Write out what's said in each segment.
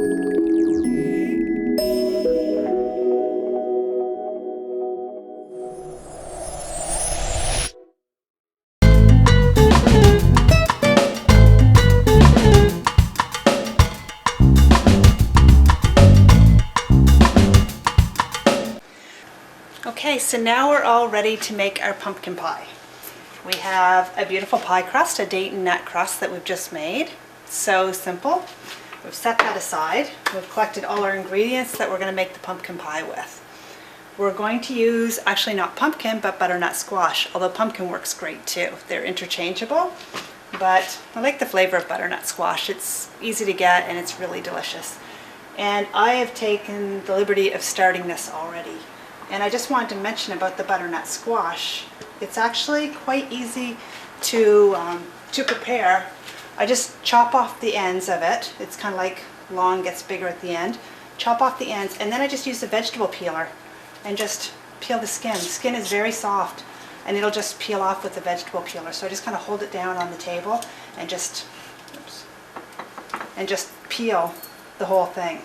Okay, so now we're all ready to make our pumpkin pie. We have a beautiful pie crust, a date and nut crust that we've just made. So simple. We've set that aside. We've collected all our ingredients that we're going to make the pumpkin pie with. We're going to use, actually not pumpkin, but butternut squash, although pumpkin works great too. They're interchangeable, but I like the flavor of butternut squash. It's easy to get and it's really delicious. And I have taken the liberty of starting this already. And I just wanted to mention about the butternut squash. It's actually quite easy to prepare. I just chop off the ends of it. It's kind of like long, gets bigger at the end. Chop off the ends, and then I just use a vegetable peeler and just peel the skin. The skin is very soft, and it'll just peel off with the vegetable peeler. So I just kind of hold it down on the table and just peel the whole thing.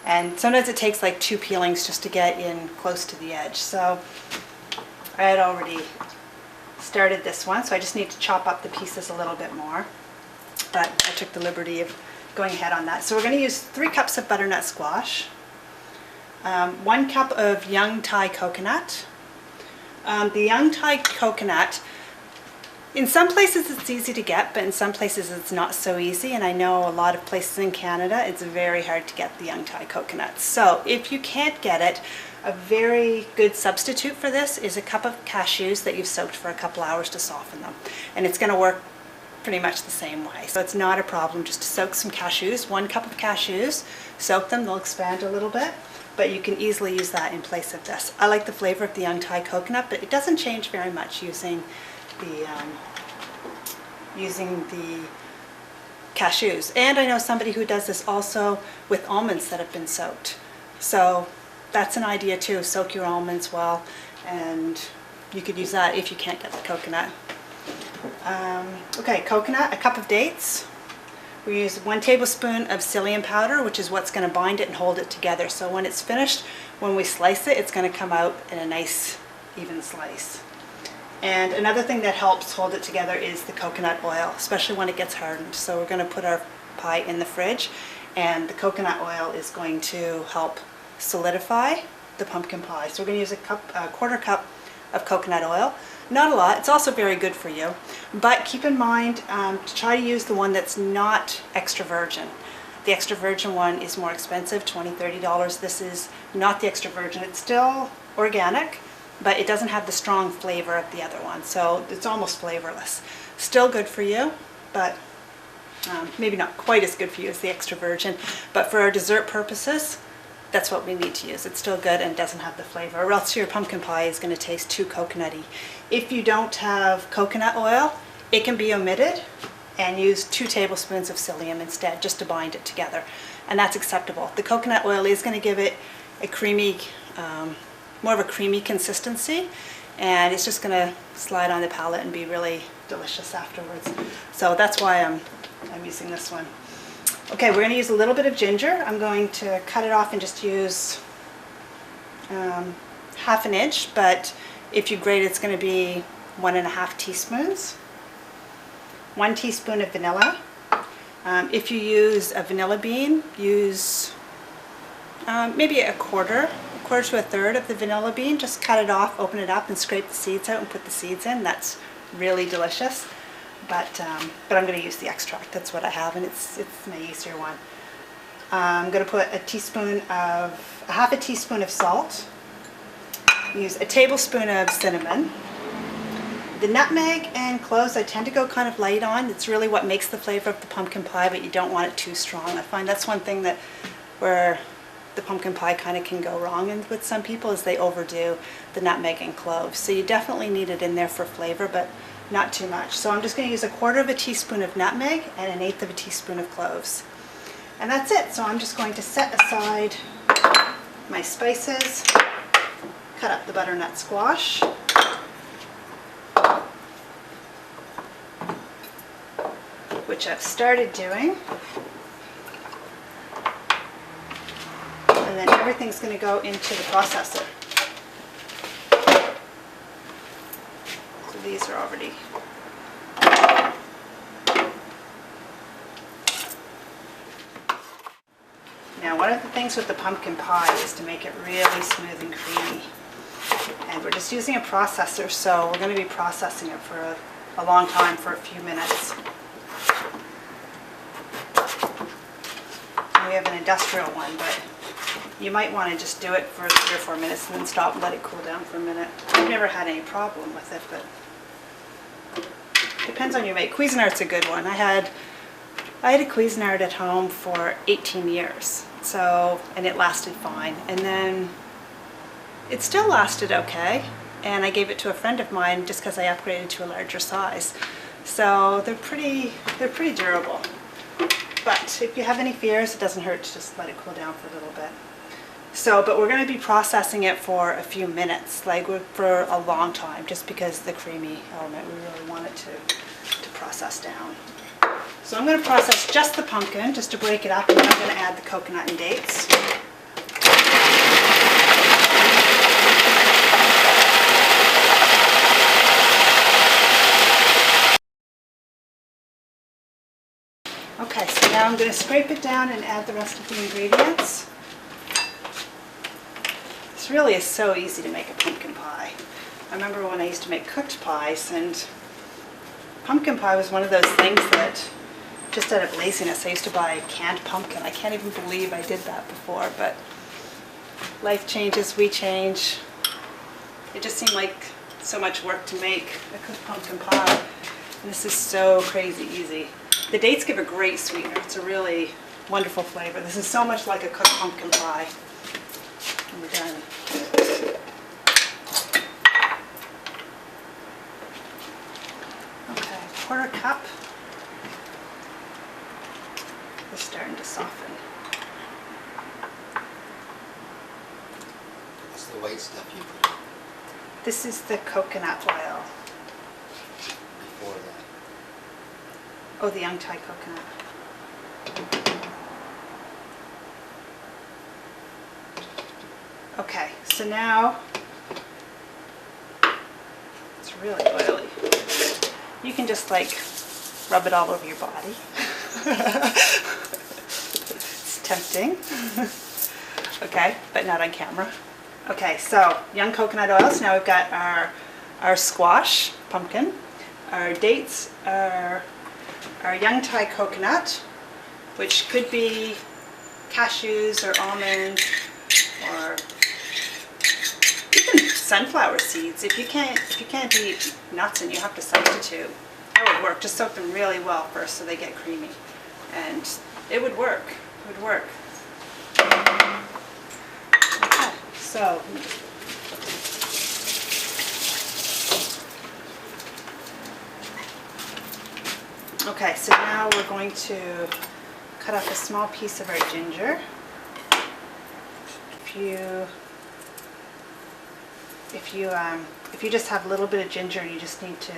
And sometimes it takes like 2 peelings just to get in close to the edge. So I had already started this one, so I just need to chop up the pieces a little bit more. But I took the liberty of going ahead on that. So we're going to use 3 cups of butternut squash, 1 cup of young Thai coconut. The young Thai coconut, in some places it's easy to get, but in some places it's not so easy, and I know a lot of places in Canada it's very hard to get the young Thai coconut. So if you can't get it, a very good substitute for this is a cup of cashews that you've soaked for a couple hours to soften them. And it's going to work pretty much the same way. So it's not a problem just to soak some cashews, 1 cup of cashews, soak them, they'll expand a little bit, but you can easily use that in place of this. I like the flavor of the young Thai coconut, but it doesn't change very much using the cashews. And I know somebody who does this also with almonds that have been soaked. So that's an idea too, soak your almonds well, and you could use that if you can't get the coconut. Okay, coconut, a cup of dates. We use 1 tablespoon of psyllium powder, which is what's going to bind it and hold it together. So when it's finished, when we slice it, it's going to come out in a nice even slice. And another thing that helps hold it together is the coconut oil, especially when it gets hardened. So we're going to put our pie in the fridge, and the coconut oil is going to help solidify the pumpkin pie. So we're going to use a quarter cup of coconut oil. Not a lot. It's also very good for you, but keep in mind to try to use the one that's not extra virgin. The extra virgin one is more expensive, $20, $30. This is not the extra virgin. It's still organic, but it doesn't have the strong flavor of the other one, so it's almost flavorless. Still good for you, but maybe not quite as good for you as the extra virgin. But for our dessert purposes, that's what we need to use. It's still good and doesn't have the flavor, or else your pumpkin pie is going to taste too coconutty. If you don't have coconut oil, it can be omitted and use 2 tablespoons of psyllium instead, just to bind it together, and that's acceptable. The coconut oil is going to give it a creamy, more of a creamy consistency, and it's just going to slide on the palate and be really delicious afterwards. So that's why I'm using this one. Okay, we're going to use a little bit of ginger. I'm going to cut it off and just use half an inch, but if you grate it's going to be 1.5 teaspoons. 1 teaspoon of vanilla. If you use a vanilla bean, use maybe a quarter to a third of the vanilla bean. Just cut it off, open it up, and scrape the seeds out and put the seeds in. That's really delicious. But I'm going to use the extract. That's what I have, and it's my easier one. I'm going to put half a teaspoon of salt. Use a tablespoon of cinnamon. The nutmeg and cloves I tend to go kind of light on. It's really what makes the flavor of the pumpkin pie, but you don't want it too strong. I find that's one thing where the pumpkin pie kind of can go wrong with some people, is they overdo the nutmeg and cloves. So you definitely need it in there for flavor, but not too much. So I'm just going to use 1/4 teaspoon of nutmeg and 1/8 teaspoon of cloves. And that's it. So I'm just going to set aside my spices, cut up the butternut squash, which I've started doing. then everything's going to go into the processor. So these are already. Now, one of the things with the pumpkin pie is to make it really smooth and creamy. And we're just using a processor, so we're going to be processing it for a long time, for a few minutes. And we have an industrial one, but you might want to just do it for 3 or 4 minutes and then stop and let it cool down for a minute. I've never had any problem with it, but it depends on your make. Cuisinart's a good one. I had a Cuisinart at home for 18 years, and it lasted fine. And then it still lasted okay, and I gave it to a friend of mine just because I upgraded to a larger size. So they're pretty durable. But if you have any fears, it doesn't hurt to just let it cool down for a little bit. But we're going to be processing it for a few minutes, like for a long time, just because the creamy element, we really want it to process down. So I'm going to process just the pumpkin, just to break it up, and then I'm going to add the coconut and dates. Okay, so now I'm going to scrape it down and add the rest of the ingredients. This really is so easy to make a pumpkin pie. I remember when I used to make cooked pies, and pumpkin pie was one of those things that, just out of laziness, I used to buy canned pumpkin. I can't even believe I did that before, but life changes, we change. It just seemed like so much work to make a cooked pumpkin pie, and this is so crazy easy. The dates give a great sweetener. It's a really wonderful flavor. This is so much like a cooked pumpkin pie. And we're done. Okay, 1/4 cup. It's starting to soften. What's the white stuff you put in? This is the coconut oil. Before that. Oh, the young Thai coconut. Okay, so now it's really oily. You can just like rub it all over your body. It's tempting. Okay, but not on camera. Okay, so young coconut oil. So now we've got our squash pumpkin. Our dates are our young Thai coconut, which could be cashews or almonds or even sunflower seeds. If you can't eat nuts and you have to substitute, that would work. Just soak them really well first so they get creamy, and it would work. It would work. Okay, so okay, so now we're going to cut off a small piece of our ginger. If you just have a little bit of ginger and you just need to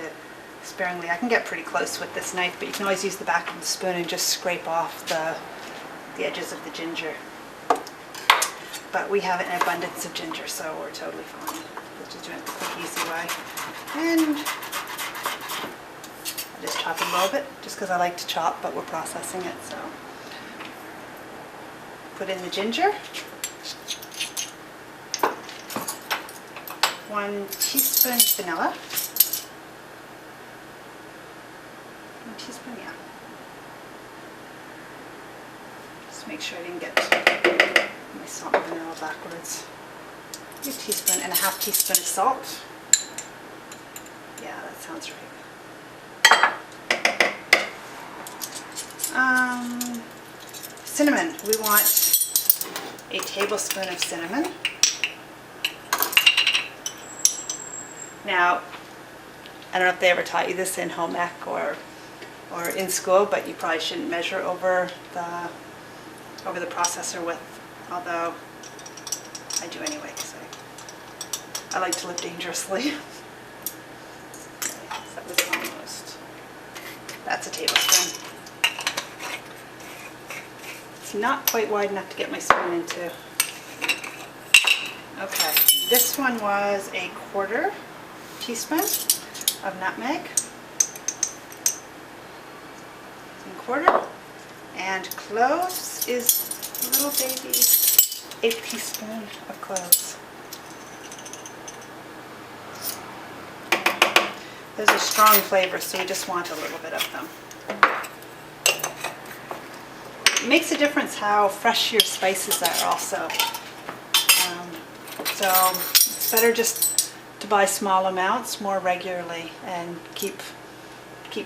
sparingly, I can get pretty close with this knife, but you can always use the back of the spoon and just scrape off the edges of the ginger. But we have an abundance of ginger, so we're totally fine. Let's just do it the quick, easy way. And I just chop it a little bit, just because I like to chop, but we're processing it, so. Put in the ginger. 1 teaspoon vanilla. 1 teaspoon, yeah. Just make sure I didn't get my salt and vanilla backwards. 1 teaspoon and a 1/2 teaspoon of salt. Yeah, that sounds right. Cinnamon. We want a tablespoon of cinnamon. Now, I don't know if they ever taught you this in home ec or in school, but you probably shouldn't measure over the processor width, although I do anyway because I like to live dangerously. That was almost. That's a tablespoon. It's not quite wide enough to get my spoon into. Okay, this one was a 1/4 teaspoon of nutmeg. 1/4. And cloves is a little baby 1/8 teaspoon of cloves. Those are strong flavors, so we just want a little bit of them. It makes a difference how fresh your spices are also. So it's better just to buy small amounts more regularly and keep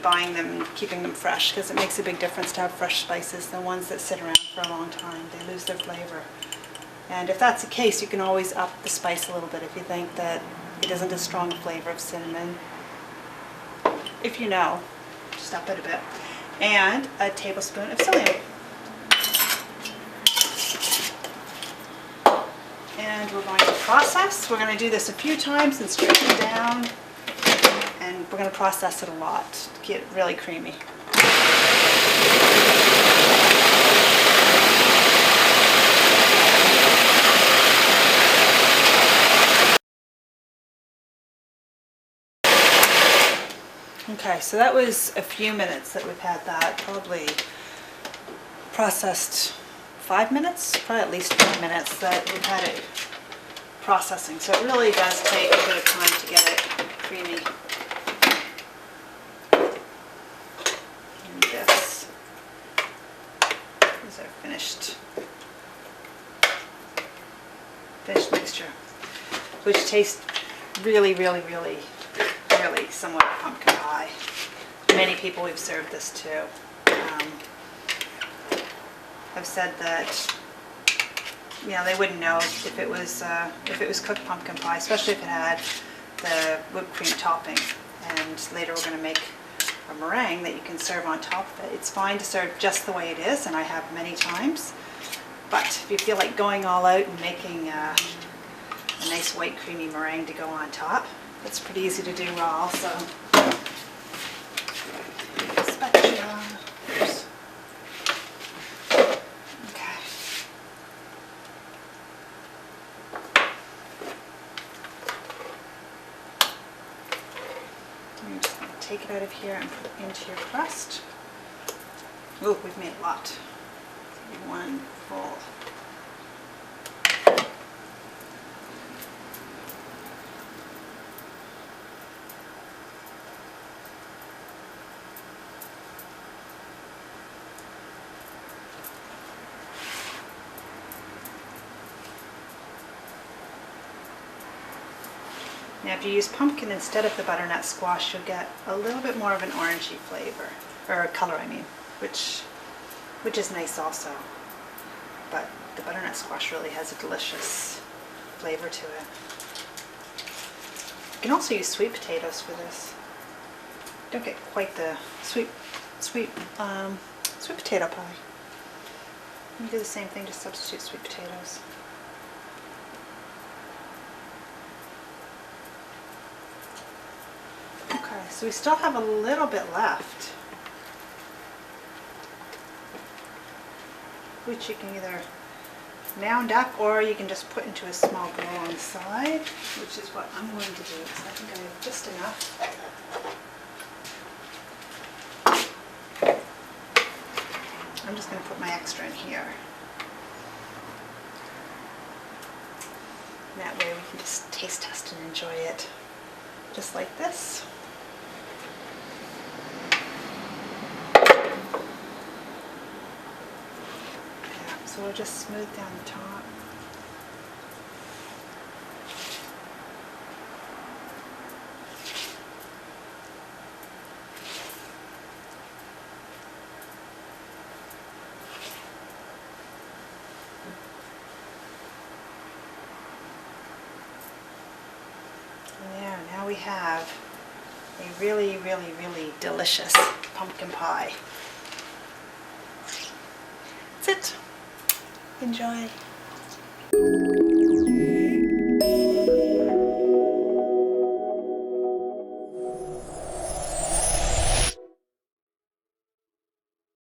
buying them and keeping them fresh, because it makes a big difference to have fresh spices. The ones that sit around for a long time, they lose their flavor. And if that's the case, you can always up the spice a little bit if you think that it isn't as strong a flavor of cinnamon. If you know, just up it a bit. And a tablespoon of psyllium. And we're going to process. We're going to do this a few times and strip it down. And we're going to process it a lot to get it really creamy. Okay, so that was a few minutes that we've had that. Probably processed 5 minutes, probably at least 5 minutes that we've had it processing. So it really does take a bit of time to get it creamy. And this is our finished mixture, which tastes really, really, really, really somewhat like pumpkin pie. Many people we've served this to have said that, you know, they wouldn't know if it was cooked pumpkin pie, especially if it had the whipped cream topping. And later we're going to make a meringue that you can serve on top of it. It's fine to serve just the way it is, and I have many times. But if you feel like going all out and making a nice white creamy meringue to go on top, it's pretty easy to do raw also. Spatula. Oops. Okay. I'm just going to take it out of here and put it into your crust. Ooh, we've made a lot. One full. Now if you use pumpkin instead of the butternut squash, you'll get a little bit more of an orangey flavor, or color I mean, which is nice also. But the butternut squash really has a delicious flavor to it. You can also use sweet potatoes for this. Don't get quite the sweet potato pie. You do the same thing, just substitute sweet potatoes. Okay, so we still have a little bit left, which you can either mound up or you can just put into a small bowl on the side, which is what I'm going to do, because I think I have just enough. I'm just going to put my extra in here. And that way we can just taste test and enjoy it, just like this. So we'll just smooth down the top. And there, now we have a really, really, really delicious pumpkin pie. That's it. Enjoy.